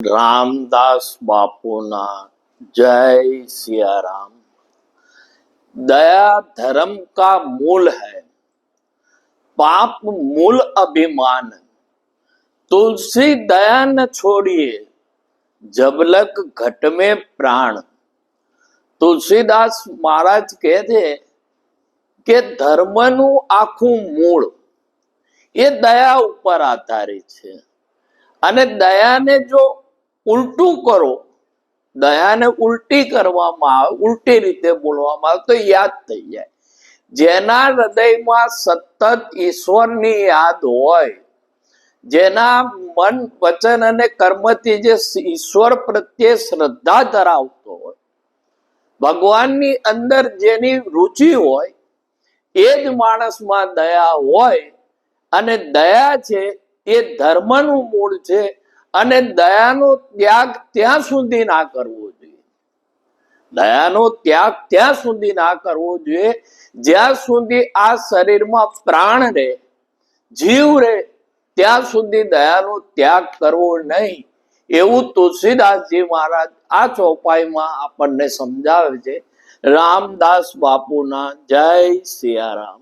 रामदास बापूना जय सिया राम। दया धर्म का मूल है, पाप मूल अभिमान। तुलसी दया न छोड़िए, जबलक घट में प्राण। तुलसीदास महाराज કહે છે કે ધર્મનું આખું મૂળ એ દયા ઉપર આધારિત છે અને દયાને જો ઉલટું કરો, દયાને ઉલટી કરવામાં આવે, ઉલટી રીતે બોલવામાં આવે તો યાદ થઈ જાય. જેના હૃદયમાં સતત ઈશ્વરની યાદ હોય, જેના મન વચન અને કર્મથી જે ઈશ્વર પ્રત્યે શ્રદ્ધા ધરાવતો હોય, ભગવાનની અંદર જેની રુચિ હોય, એ જ માણસમાં દયા હોય. અને દયા છે એ ધર્મનું મૂળ છે અને દયાનો ત્યાગ ત્યાં સુધી ના કરવો જોઈએ. દયાનો ત્યાગ ત્યાં સુધી ના કરવો જોઈએ જ્યાં સુધી આ શરીરમાં પ્રાણ રહે, જીવ રહે, ત્યાં સુધી દયાનો ત્યાગ કરવો નહીં. એવું તુલસીદાસજી મહારાજ આ ચોપાઈમાં આપણને સમજાવે છે. રામદાસ બાપુના જય સિયારામ.